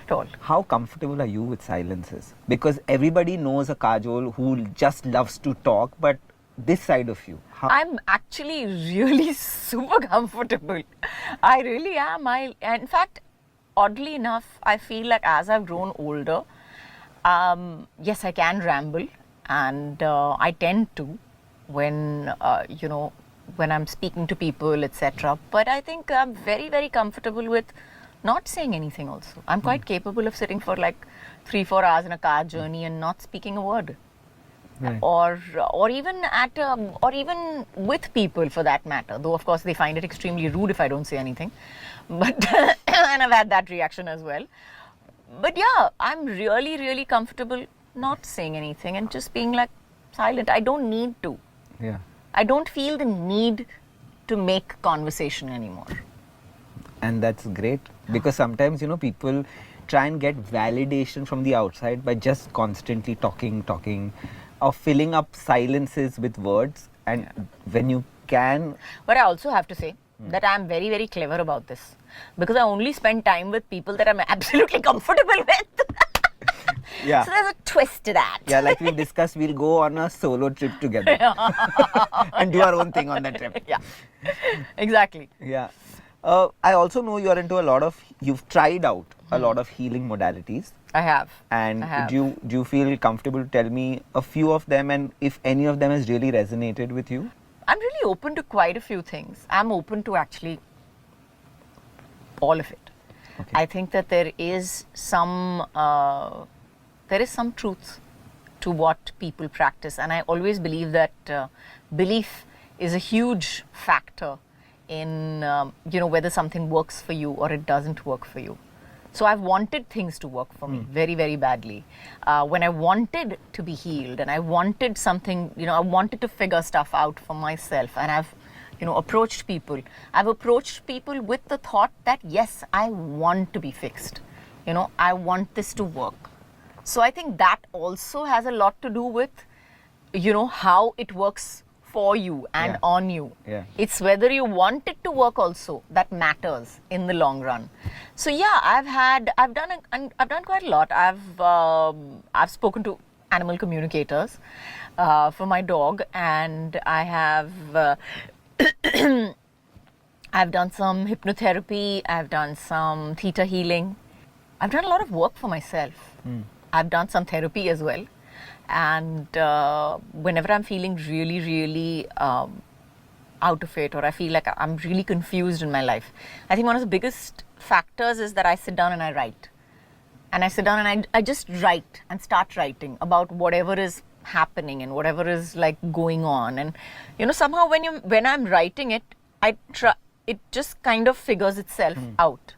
at all. How comfortable are you with silences? Because everybody knows a Kajol who just loves to talk, but this side of you. I'm actually really super comfortable. I really am. In fact, oddly enough, I feel like as I've grown older, yes, I can ramble, and I tend to when when I'm speaking to people, etc. But I think I'm very, very comfortable with not saying anything also. I'm quite capable of sitting for like 3-4 hours in a car journey and not speaking a word. Right. Or even or even with people for that matter. Though of course they find it extremely rude if I don't say anything. But and I've had that reaction as well. But yeah, I'm really, really comfortable not saying anything and just being like silent. I don't need to. Yeah. I don't feel the need to make conversation anymore. And that's great, because sometimes, people try and get validation from the outside by just constantly talking, or filling up silences with words. And when you can... But I also have to say that I'm very, very clever about this, because I only spend time with people that I'm absolutely comfortable with. Yeah. So there's a twist to that. Yeah, like we discussed, we'll go on a solo trip together and do our own thing on that trip. Yeah, exactly. Yeah. I also know you've tried out a lot of healing modalities. I have. And I have. do you feel comfortable to tell me a few of them, and if any of them has really resonated with you? I'm really open to quite a few things. I'm open to actually all of it. Okay. I think that there is some truth to what people practice, and I always believe that belief is a huge factor in whether something works for you or it doesn't work for you. So I've wanted things to work for me very, very badly. When I wanted to be healed and I wanted something, I wanted to figure stuff out for myself, and I've approached people. I've approached people with the thought that yes, I want to be fixed. I want this to work. So I think that also has a lot to do with, how it works for you and on you. Yeah. It's whether you want it to work also that matters in the long run. So yeah, I've done quite a lot. I've spoken to animal communicators for my dog, and I have I've done some hypnotherapy. I've done some theta healing. I've done a lot of work for myself. I've done some therapy as well. And whenever I'm feeling really, really out of it, or I feel like I'm really confused in my life, I think one of the biggest factors is that I sit down and I write. And I sit down and I just write and start writing about whatever is happening and whatever is like going on. And somehow when I'm writing it, it just kind of figures itself out.